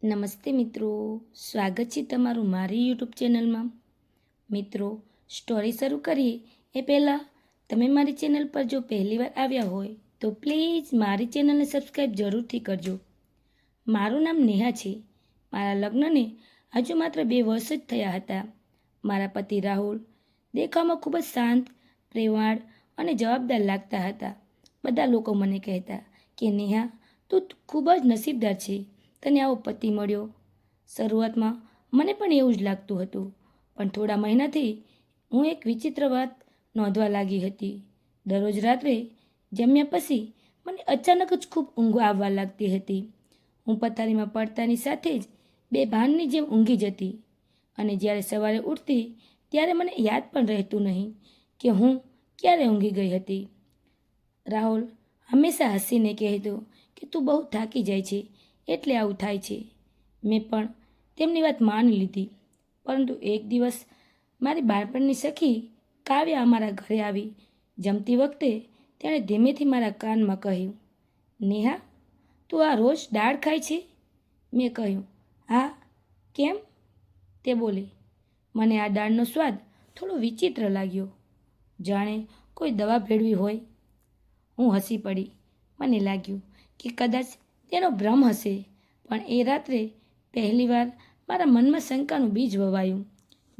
નમસ્તે મિત્રો, સ્વાગત છે તમારું મારી યુટ્યુબ ચેનલમાં. મિત્રો, સ્ટોરી શરૂ કરીએ એ પહેલાં તમે મારી ચેનલ પર જો પહેલીવાર આવ્યા હોય તો પ્લીઝ મારી ચેનલને સબસ્ક્રાઈબ જરૂરથી કરજો. મારું નામ નેહા છે. મારા લગ્નને હજુ માત્ર 2 વર્ષ જ થયા હતા. મારા પતિ રાહુલ દેખાવમાં ખૂબ જ શાંત, પ્રેમાળ અને જવાબદાર લાગતા હતા. બધા લોકો મને કહેતા કે નેહા, તું ખૂબ જ નસીબદાર છે, તને આવો પતિ મળ્યો. શરૂઆતમાં મને પણ એવું જ લાગતું હતું, પણ થોડા મહિનાથી હું એક વિચિત્ર વાત નોંધવા લાગી હતી. દરરોજ રાત્રે જમ્યા પછી મને અચાનક જ ખૂબ ઊંઘ આવવા લાગતી હતી. હું પથારીમાં પડતાની સાથે જ બેભાનની જેમ ઊંઘી જતી, અને જ્યારે સવારે ઉઠતી ત્યારે મને યાદ પણ રહેતું નહીં કે હું ક્યારે ઊંઘી ગઈ હતી. રાહુલ હંમેશા હસીને કહેતો કે તું બહુ થાકી જાય છે એટલે આવું થાય છે. મેં પણ તેમની વાત માની લીધી. પરંતુ એક દિવસ મારી બાળપણની સખી કાવ્યા અમારા ઘરે આવી. જમતી વખતે તેણે ધીમેથી મારા કાનમાં કહ્યું, નેહા, તું આ રોજ દાળ ખાય છે? મેં કહ્યું, હા, કેમ? તે બોલી. મને આ દાળનો સ્વાદ થોડો વિચિત્ર લાગ્યો, જાણે કોઈ દવા ભેળવી હોય. હું હસી પડી. મને લાગ્યું કે કદાચ તેનો ભ્રમ હશે, પણ એ રાત્રે પહેલીવાર મારા મનમાં શંકાનું બીજ વવાયું.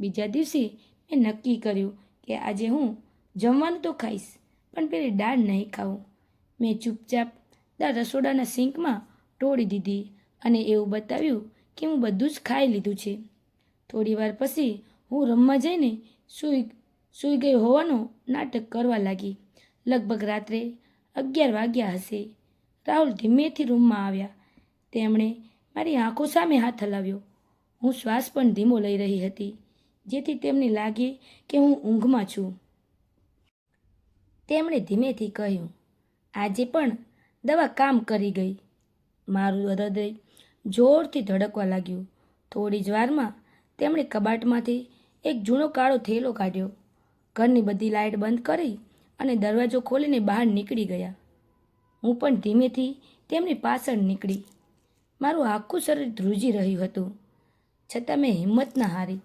બીજા દિવસે મેં નક્કી કર્યું કે આજે હું જમવાનું તો ખાઈશ, પણ પેલી દાળ નહીં ખાવું. મેં ચૂપચાપ દાળ રસોડાના સિંકમાં ઢોળી દીધી અને એવું બતાવ્યું કે હું બધું જ ખાઈ લીધું છે. થોડી વાર પછી હું રમવા જઈને સૂઈ ગઈ હોવાનો નાટક કરવા લાગી. લગભગ રાત્રે 11 વાગ્યા હશે. રાહુલ ધીમેથી રૂમમાં આવ્યા. તેમણે મારી આંખો સામે હાથ હલાવ્યો. હું શ્વાસ પણ ધીમો લઈ રહી હતી, જેથી તેમને લાગે કે હું ઊંઘમાં છું. તેમણે ધીમેથી કહ્યું, આજે પણ દવા કામ કરી ગઈ. મારું હૃદય જોરથી ધડકવા લાગ્યું. થોડી જ વારમાં તેમણે કબાટમાંથી એક જૂનો કાળો થેલો કાઢ્યો. ઘરની બધી લાઇટ બંધ કરી અને દરવાજો ખોલીને બહાર નીકળી ગયા. હું પણ ધીમેથી તેમની પાછળ નીકળી. મારું આખું શરીર ધ્રુજી રહ્યું હતું, છતાં મેં હિંમત ન હારી.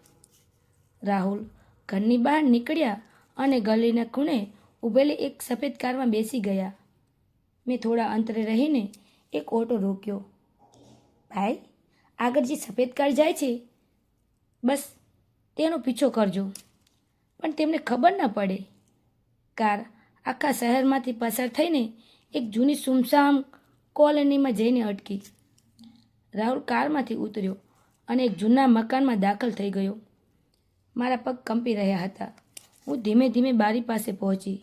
રાહુલ ઘરની બહાર નીકળ્યા અને ગલીના ખૂણે ઊભેલી એક સફેદ કારમાં બેસી ગયા. મેં થોડા અંતરે રહીને એક ઓટો રોક્યો. ભાઈ, આગળ જે સફેદ કાર જાય છે, બસ તેનો પીછો કરજો. પણ તેમને ખબર ન પડે. કાર આખા શહેરમાંથી પસાર થઈને એક જૂની સુમસામ કોલોનીમાં જઈને અટકી. રાહુલ કારમાંથી ઉતર્યો અને એક જૂના મકાનમાં દાખલ થઈ ગયો. મારા પગ કંપી રહ્યા હતા. હું ધીમે ધીમે બારી પાસે પહોંચી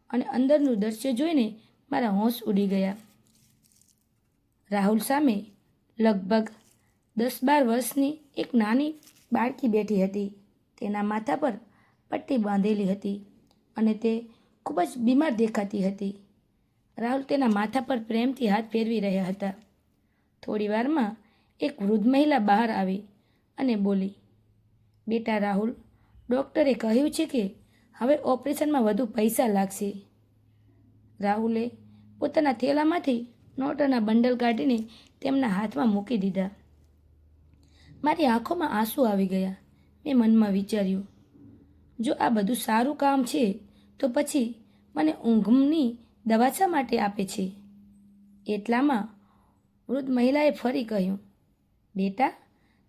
અને અંદરનું દૃશ્ય જોઈને મારા હોશ ઉડી ગયા. રાહુલ સામે લગભગ 10-12 વર્ષની એક નાની બાળકી બેઠી હતી. તેના માથા પર પટ્ટી બાંધેલી હતી અને તે ખૂબ જ બીમાર દેખાતી હતી. રાહુલ તેના માથા પર પ્રેમથી હાથ ફેરવી રહ્યા હતા. થોડી વારમાં એક વૃદ્ધ મહિલા બહાર આવી અને બોલી, બેટા રાહુલ, ડૉક્ટરે કહ્યું છે કે હવે ઓપરેશનમાં વધુ પૈસા લાગશે. રાહુલે પોતાના થેલામાંથી નોટોના બંડલ કાઢીને તેમના હાથમાં મૂકી દીધા. મારી આંખોમાં આંસુ આવી ગયા. મેં મનમાં વિચાર્યું, જો આ બધું સારું કામ છે તો પછી મને ઊંઘની દવા શા માટે આપે છે? એટલામાં વૃદ્ધ મહિલાએ ફરી કહ્યું, બેટા,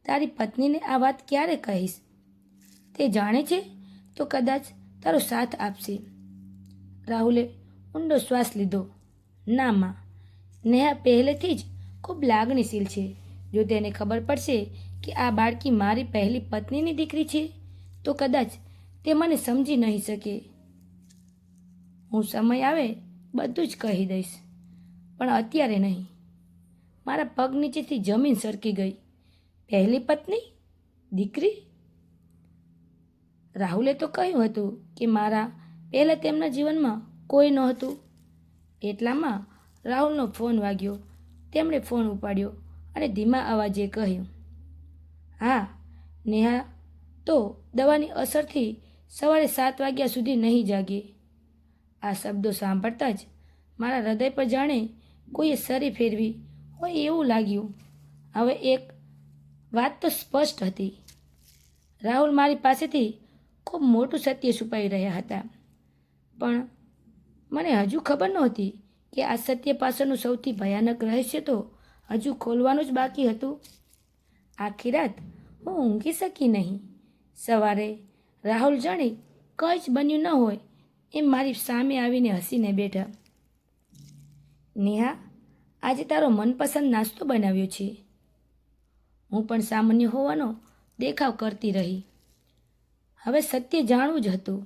તારી પત્નીને આ વાત ક્યારે કહીશ? તે જાણે છે તો કદાચ તારો સાથ આપશે. રાહુલે ઊંડો શ્વાસ લીધો. ના માં, નેહા પહેલેથી જ ખૂબ લાગણીશીલ છે. જો તેને ખબર પડશે કે આ બાળકી મારી પહેલી પત્નીની દીકરી છે તો કદાચ તે મને સમજી નહીં શકે. હું સમય આવે બધું જ કહી દઈશ, પણ અત્યારે નહીં. મારા પગ નીચેથી જમીન સરકી ગઈ. પહેલી પત્ની? દીકરી? રાહુલે તો કહ્યું હતું કે મારા પહેલાં તેમના જીવનમાં કોઈ નહોતું. એટલામાં રાહુલનો ફોન વાગ્યો. તેમણે ફોન ઉપાડ્યો અને ધીમા અવાજે કહ્યું, હા, નેહા તો દવાની અસરથી સવારે 7 વાગ્યા સુધી નહીં જાગે. આ શબ્દો સાંભળતા જ મારા હૃદય પર જાણે કોઈએ સરી ફેરવી હોય એવું લાગ્યું. હવે એક વાત તો સ્પષ્ટ હતી. રાહુલ મારી પાસેથી ખૂબ મોટું સત્ય છુપાવી રહ્યા હતા. પણ મને હજુ ખબર નહોતી કે આ સત્ય પાછળનું સૌથી ભયાનક રહસ્ય તો હજુ ખોલવાનું જ બાકી હતું. આખી રાત હું ઊંઘી શકી નહીં. સવારે રાહુલ જાણે કંઈ જ બન્યું ન હોય એમ મારી સામે આવીને હસીને બેઠા. નેહા, આજે તારો મનપસંદ નાસ્તો બનાવ્યો છે. હું પણ સામાન્ય હોવાનો દેખાવ કરતી રહી. હવે સત્ય જાણવું જ હતું.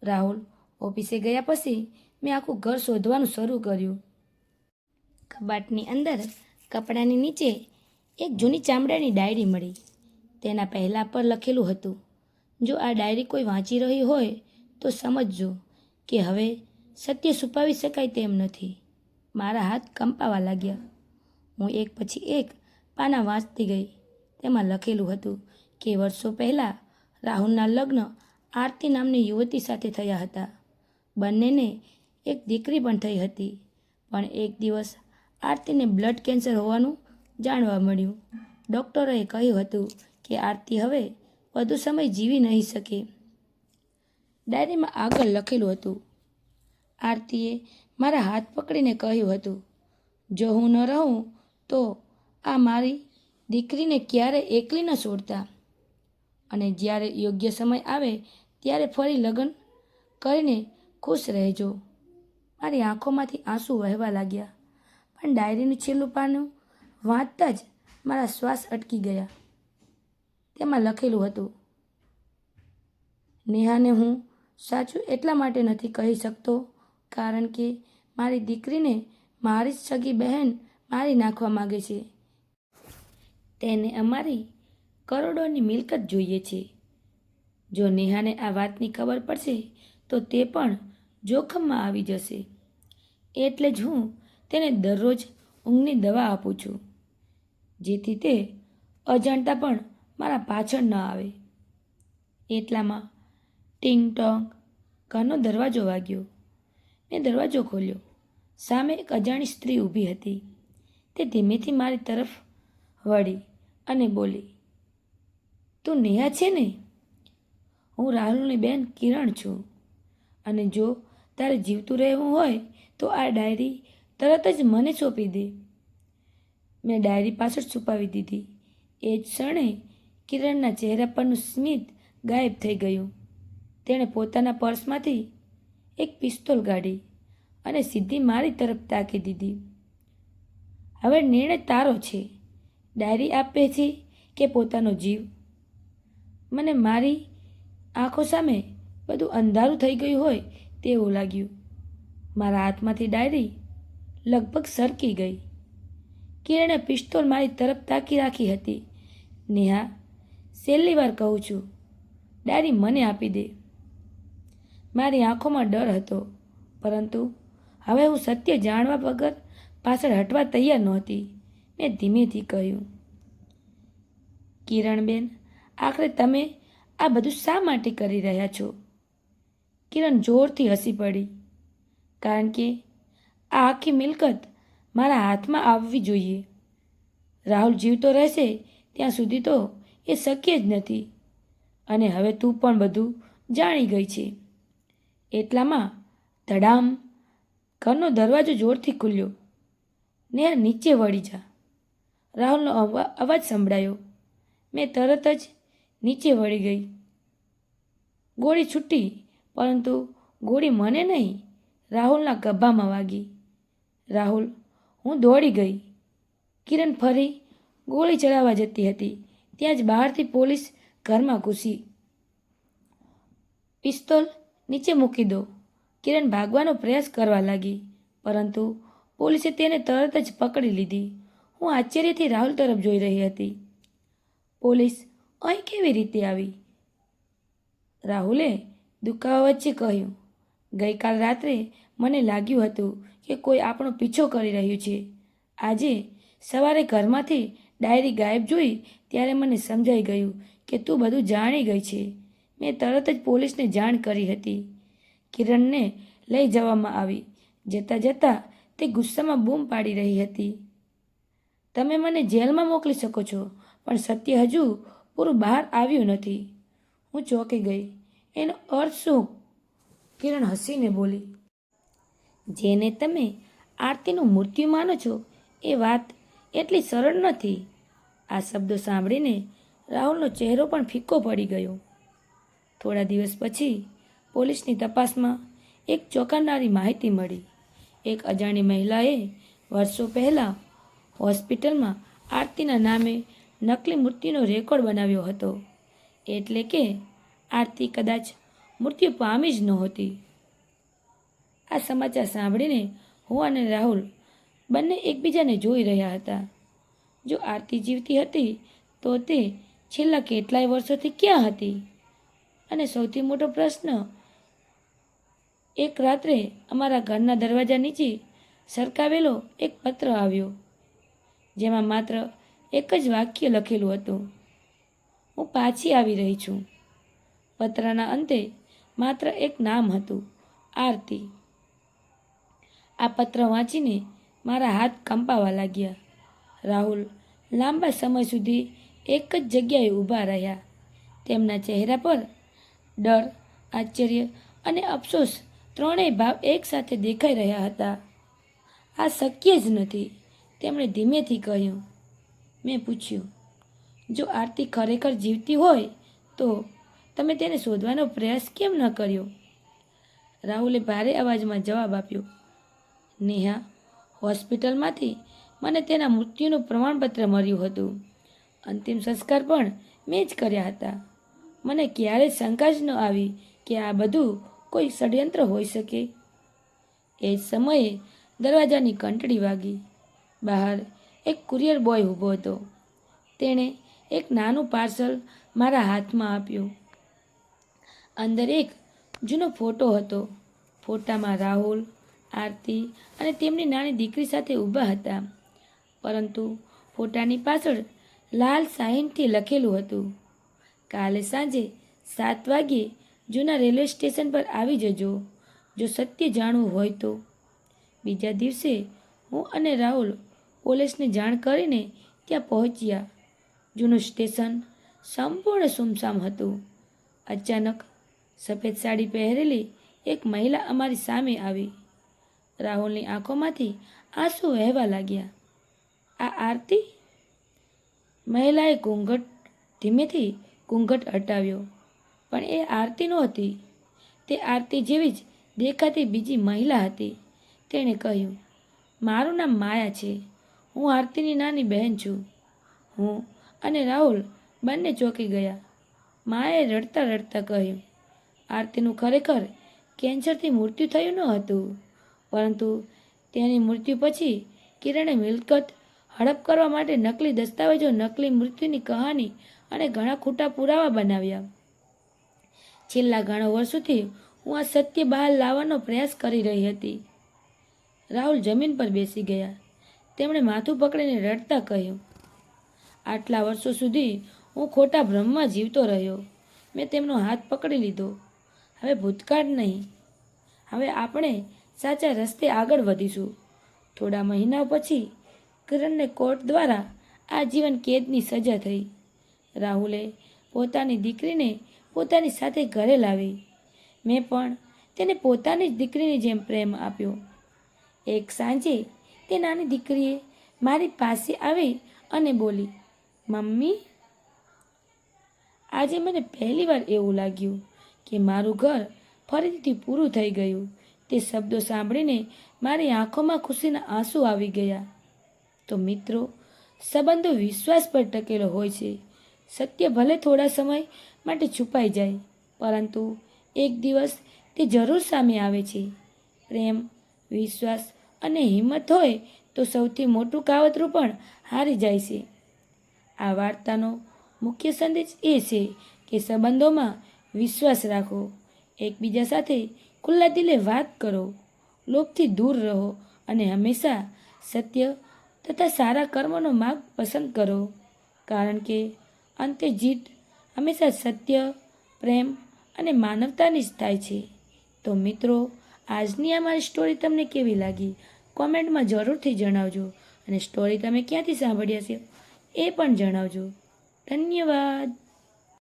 રાહુલ ઓફિસે ગયા પછી મેં આખું ઘર શોધવાનું શરૂ કર્યું. કબાટની અંદર કપડાની નીચે એક જૂની ચામડાની ડાયરી મળી. તેના પહેલા પર લખેલું હતું, જો આ ડાયરી કોઈ વાંચી રહ્યું હોય તો સમજજો કે હવે સત્ય છુપાવી શકાય તેમ નથી. મારા હાથ કંપાવા લાગ્યા. હું એક પછી એક પાના વાંચતી ગઈ. તેમાં લખેલું હતું કે વર્ષો પહેલાં રાહુલના લગ્ન આરતી નામની યુવતી સાથે થયા હતા. બંનેને એક દીકરી પણ થઈ હતી. પણ એક દિવસ આરતીને બ્લડ કેન્સર હોવાનું જાણવા મળ્યું. ડૉક્ટરોએ કહ્યું હતું કે આરતી હવે વધુ સમય જીવી નહીં શકે. ડાયરીમાં આગળ લખેલું હતું, આરતીએ મારા હાથ પકડીને કહ્યું હતું, જો હું ન રહું તો આ મારી દીકરીને ક્યારેય એકલી ન છોડતા અને જ્યારે યોગ્ય સમય આવે ત્યારે ફરી લગ્ન કરીને ખુશ રહેજો. મારી આંખોમાંથી આંસુ વહેવા લાગ્યા. પણ ડાયરીનું છેલ્લું પાનું વાંચતા જ મારા શ્વાસ અટકી ગયા. તેમાં લખેલું હતું, નેહાને હું સાચું એટલા માટે નથી કહી શકતો કારણ કે મારી દીકરીને મારી જ સગી બહેન મારી નાખવા માગે છે. તેને અમારી કરોડોની મિલકત જોઈએ છે. જો નેહાને આ વાતની ખબર પડશે તો તે પણ જોખમમાં આવી જશે. એટલે જ હું તેને દરરોજ ઊંઘની દવા આપું છું, જેથી તે અજાણતા પણ મારા પાછળ ન આવે. એટલામાં ટિંગ ટોંગ ઘરનો દરવાજો વાગ્યો. મેં દરવાજો ખોલ્યો. સામે એક અજાણી સ્ત્રી ઊભી હતી. તે ધીમેથી મારી તરફ વળી અને બોલી, તું નેહા છે ને? હું રાહુલની બેન કિરણ છું અને જો તારે જીવતું રહેવું હોય તો આ ડાયરી તરત જ મને સોંપી દે. મેં ડાયરી પાછળ છુપાવી દીધી. એ જ ક્ષણે કિરણના ચહેરા પરનું સ્મિત ગાયબ થઈ ગયું. તેણે પોતાના પર્સમાંથી એક પિસ્તોલ કાઢી અને સીધી મારી તરફ તાકી દીધી. હવે નિર્ણય તારો છે. ડાયરી આપે છે કે પોતાનો જીવ? મને મારી આંખો સામે બધું અંધારું થઈ ગયું હોય તેવું લાગ્યું. મારા હાથમાંથી ડાયરી લગભગ સરકી ગઈ. કિરણે પિસ્તોલ મારી તરફ તાકી રાખી હતી. નેહા, છેલ્લી વાર કહું છું, ડાયરી મને આપી દે. મારી આંખોમાં ડર હતો, પરંતુ હવે હું સત્ય જાણવા વગર પાછળ હટવા તૈયાર નહોતી. મેં ધીમેથી કહ્યું, કિરણબેન, આખરે તમે આ બધું શા માટે કરી રહ્યા છો? કિરણ જોરથી હસી પડી. કારણ કે આ આખી મિલકત મારા હાથમાં આવવી જોઈએ. રાહુલ જીવતો રહેશે ત્યાં સુધી તો એ શક્ય જ નથી. અને હવે તું પણ બધું જાણી ગઈ છે. એટલામાં ધડામ ઘરનો દરવાજો જોરથી ખુલ્યો. નેહા, નીચે વળી જા. રાહુલનો અવાજ સંભળાયો. મેં તરત જ નીચે વળી ગઈ. ગોળી છૂટી, પરંતુ ગોળી મને નહીં, રાહુલના ગભામાં વાગી. રાહુલ! હું દોડી ગઈ. કિરણ ફરી ગોળી ચલાવવા જતી હતી ત્યાં જ બહારથી પોલીસ ઘરમાં ઘૂસી. પિસ્તોલ નીચે મૂકી દો. કિરણ ભાગવાનો પ્રયાસ કરવા લાગી, પરંતુ પોલીસે તેને તરત જ પકડી લીધી. હું આશ્ચર્યથી રાહુલ તરફ જોઈ રહી હતી. પોલીસ અહીં કેવી રીતે આવી? રાહુલે દુખાવા વચ્ચે કહ્યું, ગઈકાલ રાત્રે મને લાગ્યું હતું કે કોઈ આપણો પીછો કરી રહ્યું છે. આજે સવારે ઘરમાંથી ડાયરી ગાયબ જોઈ ત્યારે મને સમજાઈ ગયું કે તું બધું જાણી ગઈ છે. મેં તરત જ પોલીસને જાણ કરી હતી. કિરણને લઈ જવામાં આવી. જતાં જતાં તે ગુસ્સામાં બૂમ પાડી રહી હતી, તમે મને જેલમાં મોકલી શકો છો, પણ સત્ય હજુ પૂરું બહાર આવ્યું નથી. હું ચોંકી ગઈ. એનો અર્થ શું? કિરણ હસીને બોલી, જેને તમે આરતીનું મૃત્યુ માનો છો એ વાત એટલી સરળ નથી. આ શબ્દો સાંભળીને રાહુલનો ચહેરો પણ ફીકો પડી ગયો. થોડા દિવસ પછી પોલીસની તપાસમાં એક ચોંકાવનારી માહિતી મળી. એક અજાણી મહિલાએ વર્ષો પહેલાં હોસ્પિટલમાં આરતીના નામે નકલી મૃત્યુનો રેકોર્ડ બનાવ્યો હતો. એટલે કે આરતી કદાચ મૃત્યુ પામી જ નહોતી. આ સમાચાર સાંભળીને હું અને રાહુલ બંને એકબીજાને જોઈ રહ્યા હતા. જો આરતી જીવતી હતી તો તે છેલ્લા કેટલાય વર્ષોથી ક્યાં હતી? અને સૌથી મોટો પ્રશ્ન, એક રાત્રે અમારા ઘરના દરવાજા નીચે સરકાવેલો એક પત્ર આવ્યો, જેમાં માત્ર એક જ વાક્ય લખેલું હતું, હું પાછી આવી રહી છું. પત્રના અંતે માત્ર એક નામ હતું, આરતી. આ પત્ર વાંચીને મારા હાથ કંપાવા લાગ્યા. રાહુલ લાંબા સમય સુધી એક જ જગ્યાએ ઊભા રહ્યા. તેમના ચહેરા પર ડર, આશ્ચર્ય અને અફસોસ ત્રણેય ભાવ એકસાથે દેખાઈ રહ્યા હતા. આ શક્ય જ નથી, તેમણે ધીમેથી કહ્યું. મેં પૂછ્યું, જો આરતી ખરેખર જીવતી હોય તો તમે તેને શોધવાનો પ્રયાસ કેમ ન કર્યો? રાહુલે ભારે અવાજમાં જવાબ આપ્યો, નેહા, હોસ્પિટલમાંથી મને તેના મૃત્યુનું પ્રમાણપત્ર મળ્યું હતું. અંતિમ સંસ્કાર પણ મેં જ કર્યા હતા. મને ક્યારેય શંકા જ ન આવી કે આ બધું કોઈ ષડયંત્ર હોઈ શકે. એ જ સમયે દરવાજાની ઘંટડી વાગી. બહાર એક કુરિયર બોય ઊભો હતો. તેણે એક નાનું પાર્સલ મારા હાથમાં આપ્યું. અંદર એક જૂનો ફોટો હતો. ફોટામાં રાહુલ, આરતી અને તેમની નાની દીકરી સાથે ઊભા હતા. પરંતુ ફોટાની પાછળ લાલ શાહીનથી લખેલું હતું, કાલે સાંજે 7 વાગ્યે જૂના રેલવે સ્ટેશન પર આવી જજો, જો સત્ય જાણવું હોય તો. બીજા દિવસે હું અને રાહુલ પોલીસને જાણ કરીને ત્યાં પહોંચ્યા. જૂનું સ્ટેશન સંપૂર્ણ સુમસામ હતું. અચાનક સફેદ સાડી પહેરેલી એક મહિલા અમારી સામે આવી. રાહુલની આંખોમાંથી આંસુ વહેવા લાગ્યા. આ આરતી? મહિલાએ ધીમેથી ઘૂંઘટ હટાવ્યો. પણ એ આરતી નહોતી. તે આરતી જેવી જ દેખાતી બીજી મહિલા હતી. તેણે કહ્યું, મારું નામ માયા છે. હું આરતીની નાની બહેન છું. હું અને રાહુલ બંને ચોંકી ગયા. માયાએ રડતા રડતા કહ્યું, આરતીનું ખરેખર કેન્સરથી મૃત્યુ થયું ન હતું, પરંતુ તેની મૃત્યુ પછી કિરણે મિલકત હડપ કરવા માટે નકલી દસ્તાવેજો, નકલી મૃત્યુની કહાની અને ઘણા ખોટા પુરાવા બનાવ્યા. છેલ્લા ઘણા વર્ષોથી હું આ સત્ય બહાર લાવવાનો પ્રયાસ કરી રહી હતી. રાહુલ જમીન પર બેસી ગયા. તેમણે માથું પકડીને રડતા કહ્યું, આટલા વર્ષો સુધી હું ખોટા ભ્રમમાં જીવતો રહ્યો. મેં તેમનો હાથ પકડી લીધો. હવે ભૂતકાળ નહીં, હવે આપણે સાચા રસ્તે આગળ વધીશું. થોડા મહિનાઓ પછી કિરણને કોર્ટ દ્વારા આજીવન કેદની સજા થઈ. રાહુલે પોતાની દીકરીને પોતાની સાથે ઘરે લાવી. મેં પણ તેને પોતાની જ દીકરીની જેમ પ્રેમ આપ્યો. એક સાંજે તે નાની દીકરીએ મારી પાસે આવી અને બોલી, મમ્મી, આજે મને પહેલીવાર એવું લાગ્યું કે મારું ઘર ફરીથી પૂરું થઈ ગયું. તે શબ્દો સાંભળીને મારી આંખોમાં ખુશીના આંસુ આવી ગયા. તો મિત્રો, સંબંધો વિશ્વાસ પર ટકેલો હોય છે. સત્ય ભલે થોડા સમય માટે છુપાઈ જાય, પરંતુ એક દિવસ તે જરૂર સામે આવે છે. પ્રેમ, વિશ્વાસ અને હિંમત હોય તો સૌથી મોટું કાવતરું પણ હારી જાય છે. આ વાર્તાનો મુખ્ય સંદેશ એ છે કે સંબંધોમાં વિશ્વાસ રાખો, એકબીજા સાથે ખુલ્લા દિલે વાત કરો, લોભથી દૂર રહો અને હંમેશા સત્ય તથા સારા કર્મનો માર્ગ પસંદ કરો, કારણ કે અંતે જીત હંમેશા સત્ય, પ્રેમ અને માનવતાની જ થાય છે. તો મિત્રો, આજની આ મારી સ્ટોરી તમને કેવી લાગી? કોમેન્ટમાં જરૂરથી જણાવજો. અને સ્ટોરી તમે ક્યાંથી સાંભળી હશે એ પણ જણાવજો. ધન્યવાદ.